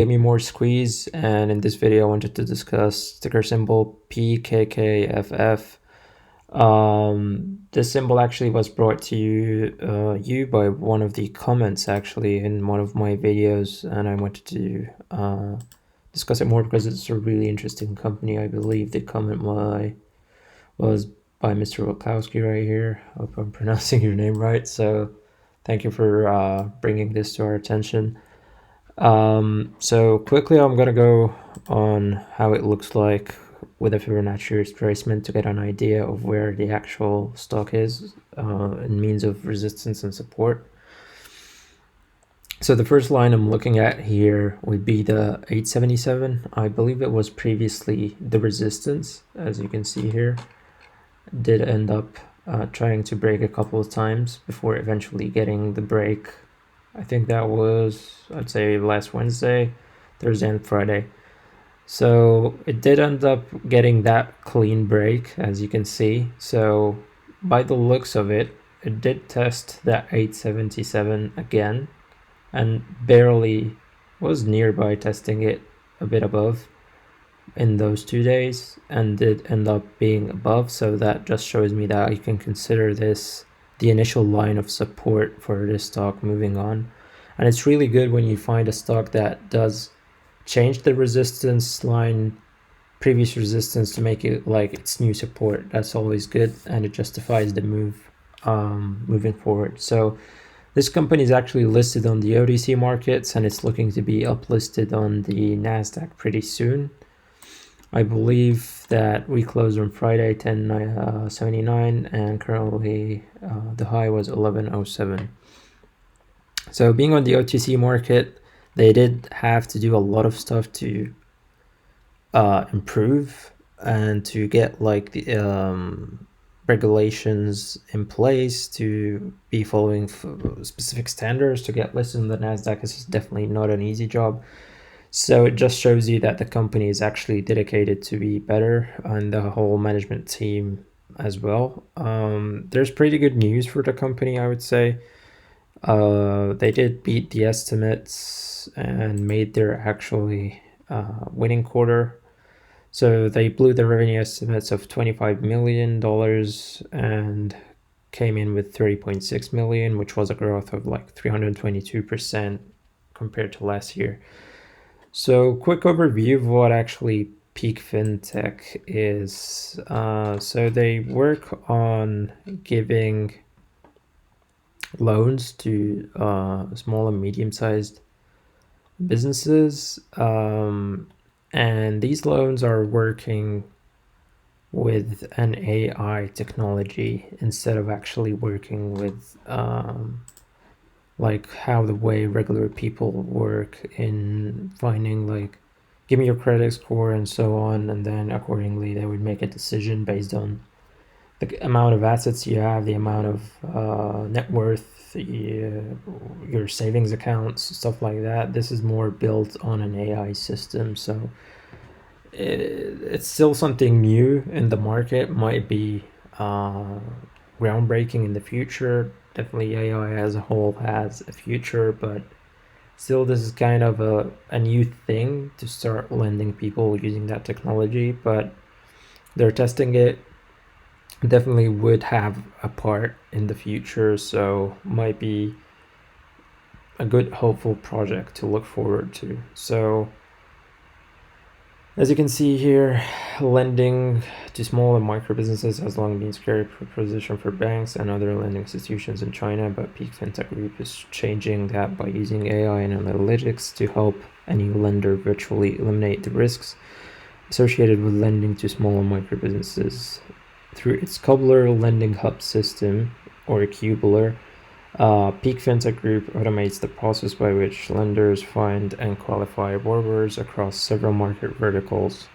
Give me more squeeze, and in this video I wanted to discuss ticker symbol PKKFF. This symbol actually was brought to you by one of the comments actually in one of my videos, and I wanted to discuss it more because it's a really interesting company. I believe the comment was by Mr. Wachowski right here. I hope I'm pronouncing your name right. So thank you for bringing this to our attention. So quickly I'm gonna go on how it looks like with a Fibonacci retracement to get an idea of where the actual stock is in means of resistance and support. So the first line I'm looking at here would be the 877. I believe it was previously the resistance, as you can see here. Did end up trying to break a couple of times before eventually getting the break. I think that was, I'd say, last Wednesday, Thursday, and Friday. So it did end up getting that clean break, as you can see. So by the looks of it, it did test that 877 again and barely was nearby testing it a bit above in those 2 days and did end up being above. So that just shows me that you can consider this the initial line of support for this stock moving on. And it's really good when you find a stock that does change the resistance line, previous resistance, to make it like its new support. That's always good, and it justifies the move moving forward. So this company is actually listed on the OTC markets, and it's looking to be uplisted on the NASDAQ pretty soon. I believe that we closed on Friday 10.79, and currently the high was 11.07. So being on the OTC market, they did have to do a lot of stuff to improve and to get like the regulations in place to be following specific standards to get listed on the NASDAQ. This is definitely not an easy job. So it just shows you that the company is actually dedicated to be better, and the whole management team as well. There's pretty good news for the company, I would say. They did beat the estimates and made their actually winning quarter. So they blew the revenue estimates of $25 million and came in with 30.6 million, which was a growth of like 322% compared to last year. So quick overview of what actually Peak Fintech is. So they work on giving loans to small and medium-sized businesses, and these loans are working with an AI technology instead of actually working with like how the way regular people work in finding like give me your credit score and so on, and then accordingly they would make a decision based on the amount of assets you have, the amount of net worth, your savings accounts, stuff like that. This is more built on an AI system, so it's still something new in the market. Might be groundbreaking in the future. Definitely AI as a whole has a future, but still this is kind of a new thing to start lending people using that technology, but they're testing it. Definitely would have a part in the future, so might be a good hopeful project to look forward to. So as you can see here, lending to small and micro businesses has long been a scary proposition for banks and other lending institutions in China, but Peak Fintech Group is changing that by using AI and analytics to help any lender virtually eliminate the risks associated with lending to small and micro businesses. Through its Cubeler lending hub system, or Cubeler, Peak Fintech Group automates the process by which lenders find and qualify borrowers across several market verticals.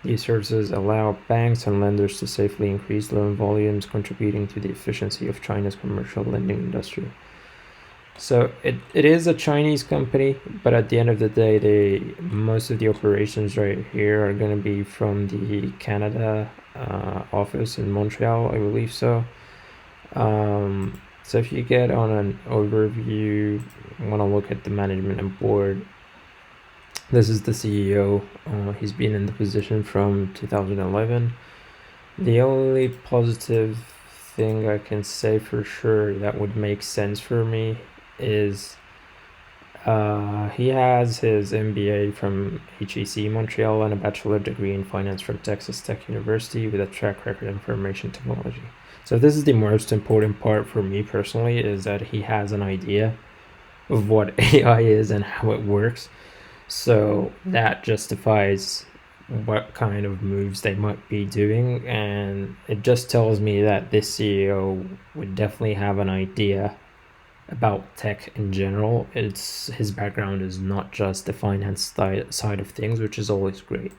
These services allow banks and lenders to safely increase loan volumes, contributing to the efficiency of China's commercial lending industry. So it is a Chinese company, but at the end of the day, most of the operations right here are going to be from the Canada office in Montreal, I believe so. So if you get on an overview, want to look at the management and board, This is the CEO. He's been in the position from 2011. The only positive thing I can say for sure that would make sense for me is he has his MBA from HEC Montreal and a bachelor degree in finance from Texas Tech University with a track record in information technology. So this is the most important part for me personally, is that he has an idea of what AI is and how it works. So that justifies what kind of moves they might be doing, and it just tells me that this CEO would definitely have an idea about tech in general. It's his background is not just the finance side of things, which is always great.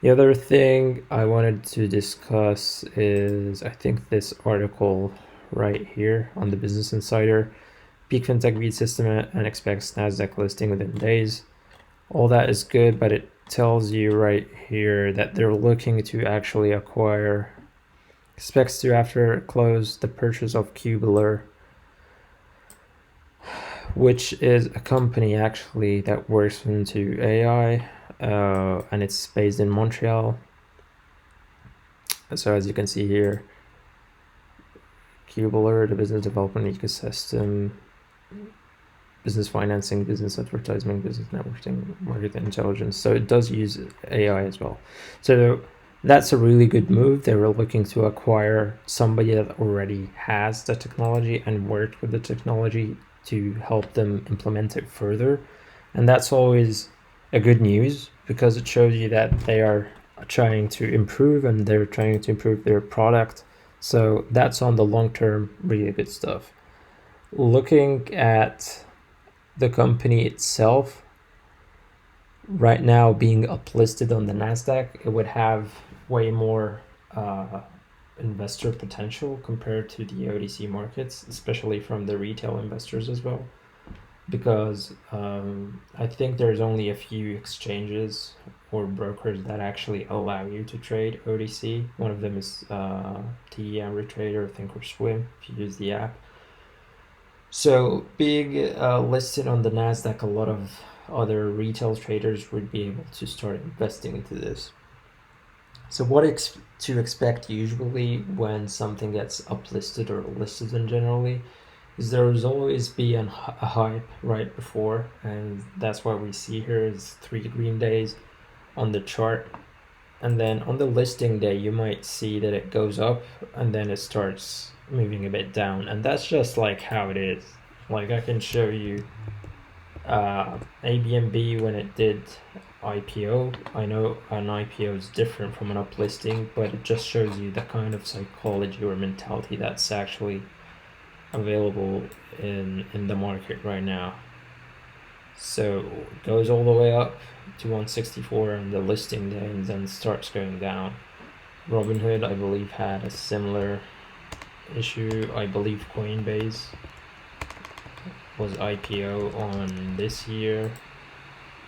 The other thing I wanted to discuss is, I think this article right here on the Business Insider, Peak Fintech beats estimate and expects NASDAQ listing within days. All that is good, but it tells you right here that they're looking to actually acquire, expects to after close the purchase of Cubeler, which is a company actually that works into AI, and it's based in Montreal. So as you can see here, Cubeler, the business development ecosystem, business financing, business advertising, business networking, market intelligence. So it does use AI as well. So that's a really good move. They were looking to acquire somebody that already has the technology and worked with the technology to help them implement it further. And that's always a good news, because it shows you that they are trying to improve and they're trying to improve their product. So that's on the long term, really good stuff. Looking at the company itself, right now being uplisted on the NASDAQ, it would have way more investor potential compared to the OTC markets, especially from the retail investors as well. Because I think there's only a few exchanges or brokers that actually allow you to trade OTC. One of them is TD Ameritrade, Thinkorswim, if you use the app. So being listed on the NASDAQ, a lot of other retail traders would be able to start investing into this. So what to expect usually when something gets uplisted or listed in generally is there's always be a hype right before, and that's what we see here is 3 green days on the chart. And then on the listing day, you might see that it goes up and then it starts moving a bit down. And that's just like how it is. Like I can show you ABNB when it did IPO. I know an IPO is different from an uplisting, but it just shows you the kind of psychology or mentality that's actually available in the market right now. So it goes all the way up to 164 on the listing day and then starts going down. Robinhood, I believe, had a similar issue. I believe Coinbase was IPO on this year.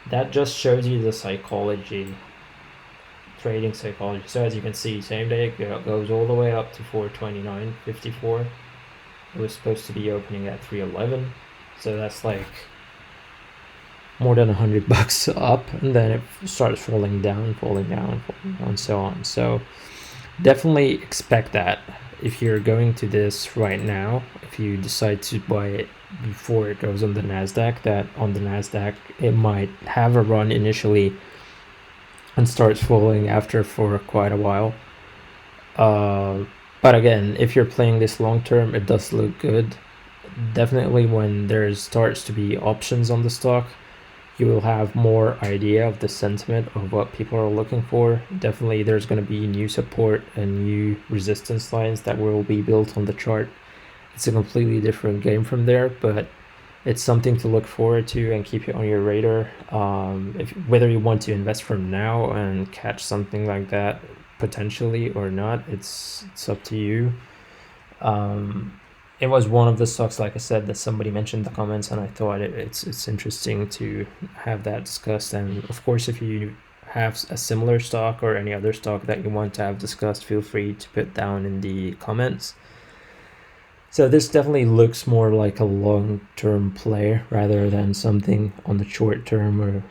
That just shows you the psychology, trading psychology. So as you can see, same day it goes all the way up to 429.54. It was supposed to be opening at 311, so that's like more than $100 up, and then it starts falling down, and so on. So definitely expect that if you're going to this right now, if you decide to buy it before it goes on the NASDAQ, that on the NASDAQ it might have a run initially and starts falling after for quite a while. But again, if you're playing this long term, it does look good. Definitely when there starts to be options on the stock, you will have more idea of the sentiment of what people are looking for. Definitely there's going to be new support and new resistance lines that will be built on the chart. It's a completely different game from there, but it's something to look forward to and keep it on your radar. Whether you want to invest from now and catch something like that potentially or not, it's up to you. It was one of the stocks, like I said, that somebody mentioned in the comments, and I thought it's interesting to have that discussed. And of course, if you have a similar stock or any other stock that you want to have discussed, feel free to put down in the comments. So this definitely looks more like a long-term play rather than something on the short term or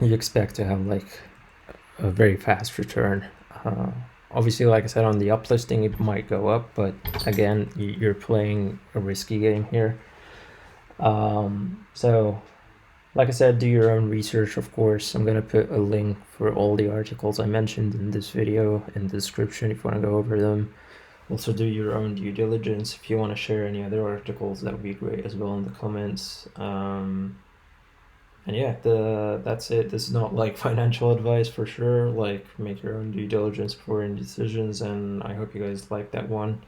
you expect to have like a very fast return. Obviously, like I said, on the uplisting, it might go up, but again, you're playing a risky game here. So like I said, do your own research, of course. I'm going to put a link for all the articles I mentioned in this video in the description if you want to go over them. Also, do your own due diligence. If you want to share any other articles, that would be great as well in the comments. And yeah, that's it. This is not like financial advice for sure. Like, make your own due diligence before any decisions, and I hope you guys like that one.